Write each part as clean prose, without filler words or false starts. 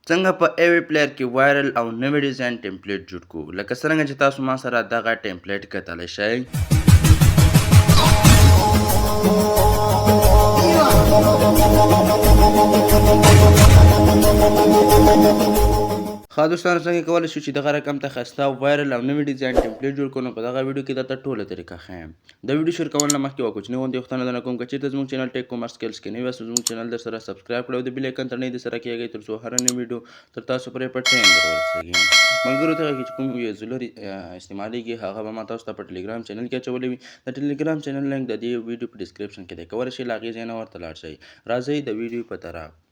څنګه په ایوي پلیر کې وایرل او نوی ډیزاین ټمپلیټ جوړ کړو لکه څرنګه چې تاسو ما سره دغه ټمپلیټ کتلی شئ ښه دوستانو څنګه کولی شو چې دغه رقم ته ښایسته وایرل او نوي ډیزاین ټمپلیټ جوړ کړو نو په دغه ویډیو کې درته ټوله طریقه ښیم د ویډیو شیر کولو نه مخکې یوه کوچنۍ غوندې غوښتنه درنه کوم که چېرته زموږ چینل ټیک کومرس سکلز کې نوي یاست زموږ چینل در سره سبسکرایب کړئ او د بیل ایکن تڼۍ در سره کېږئ تر څو هره نوې ویډیو تر تاسو پورې په ټایم در ورسېږي ملګرو ته چې کوم یوزرونه استعمالیږي هغه به ما تاسو ته په ټلیګرام چینل کې اچولی وي د ټلیګرام چینل لینک د دې ویډیو په ډسکرپشن کې دی کولی شئ له هغې ځای نه ورته لاړ شئ راځئ د ویډیو په طرف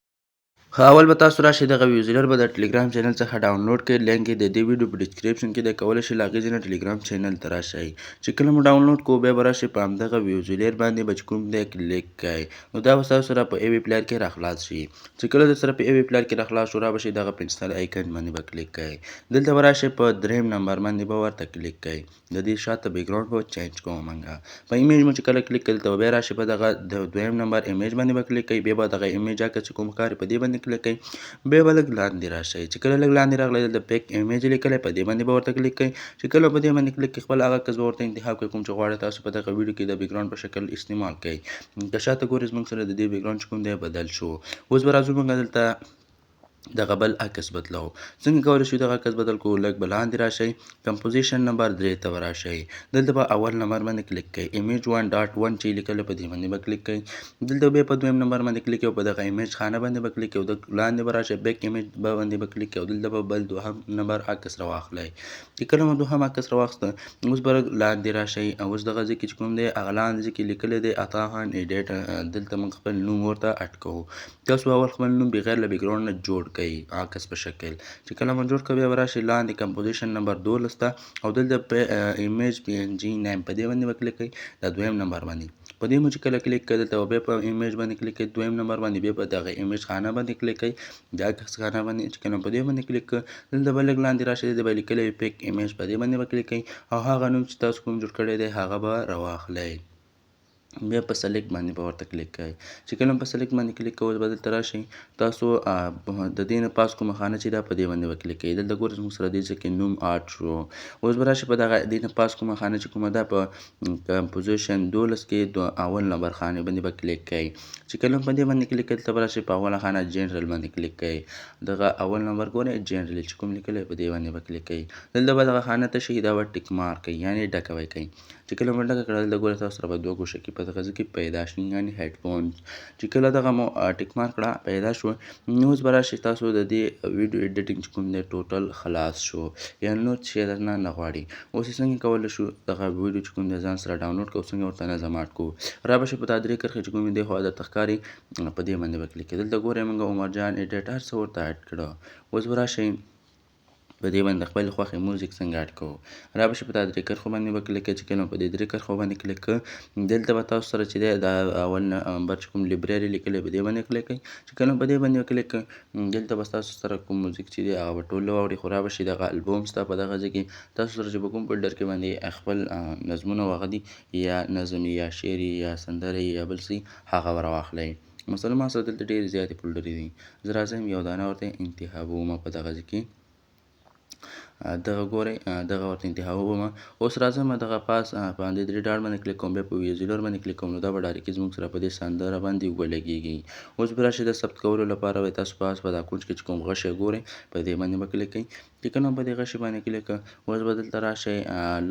اول به تاسو راشئ دغه ویوزلر به د ټلیګرام چینل څخه ډاونلوډ کړئ لینک یې د دې ویډیو په ډسکرپشن کې دی کولی شئ له هغې ځای نه ټلیګرام چینل ته راشئ چې کله مو ډاونلوډ کړو بیا به راشئ په همدغه ویوزلر باندې به چې کوم دی کلیک کړئ نو دا به ستاسو سره په ایوي پلیر کې راخلاص شي چې کله در سره په ایوي پلیر کې راخلاص شو را به شئ دغه پنسل آیکن باندې به کلیک کړئ دلته به راشئ په دریم نمبر باندې به ورته کلیک کړئ د دې شاته بیکګراوند به چینج کوو موږ په ایمیج مو چې کله کلیک کړئ دلته به بیا راشئ په دغه د دویم نمبر ایمیج باندې به کلیک کړئ بیا به دغه ایمیج هکه چې کوم ښکاري په دې باندې کلیک کړئ بیا به لږ لاندې راشئ چې کله لږ لاندې راغلی دلته پیک ایمیج لیکلی په دې باندې به ورته کلیک کړئ چې کله په دې باندې کلیک کړئ خپل هغه عکس به ورته انتخاب کړئ کوم چې غواړئ تاسو په دغه ویډیو کې د بیکګراوند په شکل استعمال کړئ که شاته ګورئ زموږ سره د دې بیکګراوند چې کوم دی بدل شو اوس به راځو موږ دلته دغه بل عکس بدلو څنګه کولی شو دغه عکس بدل کړو لږ به لاندې راشئ کمپوزیشن نمبر 3 ته به راشئ دلته به اول نمبر باندې کلیک کړئ ایمیج 1.1 چې لیکلی په دې باندې به کلیک کړئ دلته بیا په دویم نمبر باندې کلیک کړئ په دغه ایمیج خانه باندې به کلیک کړئ د لاندې به راشئ بیک ایمیج باندې به کلیک کړئ دلته به بل دوهم نمبر عکس راواخلئ چې کله مو دوهم عکس راواخیسته اوس به لاندې راشئ اوس دغه ځای کې چې کوم دی هغه لاندې ځای کې لیکلی دی عطاخان ایډیټ دلته موږ خپل نوم ورته اډ کوو تاسو اول خپل نوم بغیر له بیکګراوند نه جوړ کړئ عکس په شکل چې کله مو جوړ کړئ بیا به راشئ لاندې کمپوزیشن نمبر 12 ته او دلته په ایمیج پی ان جي نیم په دې باندې به کلیک کړئ دا دویم نمبر باندې په دې مو چې کله کلیک کړئ دلته بیا په ایمیج باندې کلیک کړئ دویم نمبر باندې بیا په دغه ایمیج خانه باندې کلیک کړئ د عکس خانه باندې چې کله په دې باندې کلیک کړئ دلته به لږ لاندې راشئ دلته به لیکلی وي پیک ایمیج په دې باندې به کلیک کړئ او هغه نوم چې تاسو کوم جوړ کړی دی هغه به راواخلئ بیا په سلیکټ باندې به ورته کلیک کړئ چې کله په سلیکټ باندې کلیک کوئ به دلته راشئ تاسو د دې نه پاس کومه خانه چې دا په دې باندې به کلیک کړئ دلته ګورئ زموږ سره دې ځای کې نوم اډ شو اوس به راشئ په دغه دې نه پاس کومه خانه چې کومه ده په کمپوزیشن 12 کې اول نمبر خانې باندې به کلیک کړئ چې کله په دې باندې کلیک کړئ دلته به راشئ په اوله خانه جنرال باندې کلیک کړئ دغه اول نمبر ګورئ جنرال چې کوم لیکلی په دې باندې به کلیک کړئ دلته به دغه خانه ته شي دا به ټیک مارک کړئ یعنې ډکه به یې کړئ چې کله مو ډکه کړه دلته ګورئ تاسو سره به دوه ګوشه کې په دغه ځای کې پیدا شي یعنې هیډفونز چې کله دغه مو ټیک مارک کړه پیدا شو نو اوس به راشئ تاسو د دې ویډیو ایډیټینګ چې کوم دی ټوټل خلاص شو یعنې نور شی درنه نه غواړي اوس یې څنګه کولی شو دغه ویډیو چې کوم دی ځان سره ډاونلوډ کړو څنګه ورته نظامات کړو را به شئ په دا درې کرښې چې کومې دی خوا درته ښکاري په دې باندې به کلیک کړئ دلته ګورئ موږ عمرجان ایډیټ هر څه ورته اډ کړه اوس به راشئ په دې باندې خپل خوښې موزیک څنګه اډ کوو را به شئ په دا درې کرښو باندې به کلیک کړئ چې کله په دې درې کرښو باندې کلیک کړه دلته به تاسو سره چې دی دا اول نمبر چې کوم لیبراري لیکلی په دې باندې کلیک کړئ چې کله په دې باندې کلیک کړئ دلته به ستاسو سره کوم موزیک چې دی هغه به ټول واوري خو را به شئ دغه البوم سته په دغه ځای کې تاسو سره چې په کوم فولډر کې باندې خپل نظمونه هغه دي یا نظم یا شعر یا سندره یا بل څه هغه به راواخلئ مثلا ما سره دلته ډېرې زیاتې فولډرې دي زه راځم یو دانه ورته انتخابوم په دغه ځای کې دغه ګورئ دغه ورته انتخابوم اوس راځم دغه پاس باندې درې ډاټ باندې کلیک کوم بیا په ویزیلر باندې کلیک کوم نو دا به ډایرکټي زموږ سره په دې سندره باندې ولګېږي اوس به راشئ د ثبت کولو لپاره به تاسو پاس په دا کونج کې چې کوم غشی ګورئ په دې باندې به کلیک کړئ چې کله په دې غشي باندې کلیک کړه اوس به دلته راشئ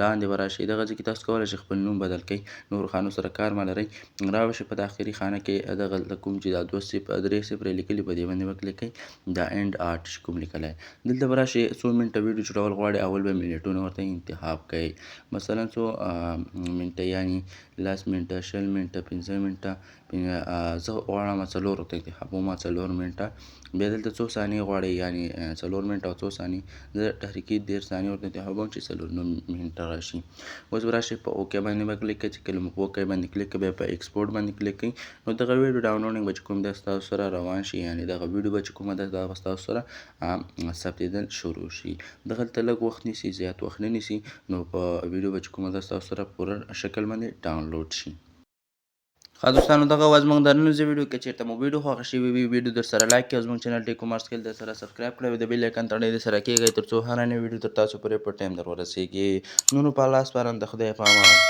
لاندې به راشئ دغه ځای کې تاسو کولی شئ خپل نوم بدل کړئ نورو خانو سره کار مه لرئ را به شئ په داخلي خانه کې دغه کوم چې دا 2 صفر لیکلي په دې باندې به کلیک کړئ دا اینډ آرټ چې کوم لیکلی دلته به راشئ څو منټه ویډیو جوړول غواړئ اول به منټونه ورته انتخاب کړئ مثلا څو منټه یعنې 10 منټه 20 منټه 15 منټه زه غواړم 4 ورته انتخابوم 4 منټه بیا دلته څو ثانیې غواړئ یعنې 4 منټه او څو ثانیې زه تحریکي 10 ثانیې ورته انتخابوم چې 4 منټه راشي اوس به راشئ په اوکې باندې به کلیک کړئ چې کله مو په اوکې باندې کلیک کړئ بیا په ایکسپورټ باندې کلیک کړئ نو دغه ویډیو ډاونلوډینګ به چې کوم دی ستاسو سره روان شي یعنې دغه ویډیو به چې کومه ده دا به ستاسو سره ثبتېدل شروع شي دغلته لږ وخت نیسي زیات وخت نه نیسي نو په ویډیو به چې کومه ده ستاسو سره پوره شکل باندې ډاونلوډ شي دوستانو دغه وه زموږ د نننۍ ویډیو که چېرته مو ویډیو خوښه شوې وي ویډیو در سره لایک کړئ او زموږ چینل ټیک کومارس سکیل در سره سبسکرایب کړئ او د بیل ایکن تڼۍ در سره کېږئ تر څو هره نوې ویډیو تر تاسو پورې په ټایم در ورسیږي. نو په الله سپارم د خدای په امان.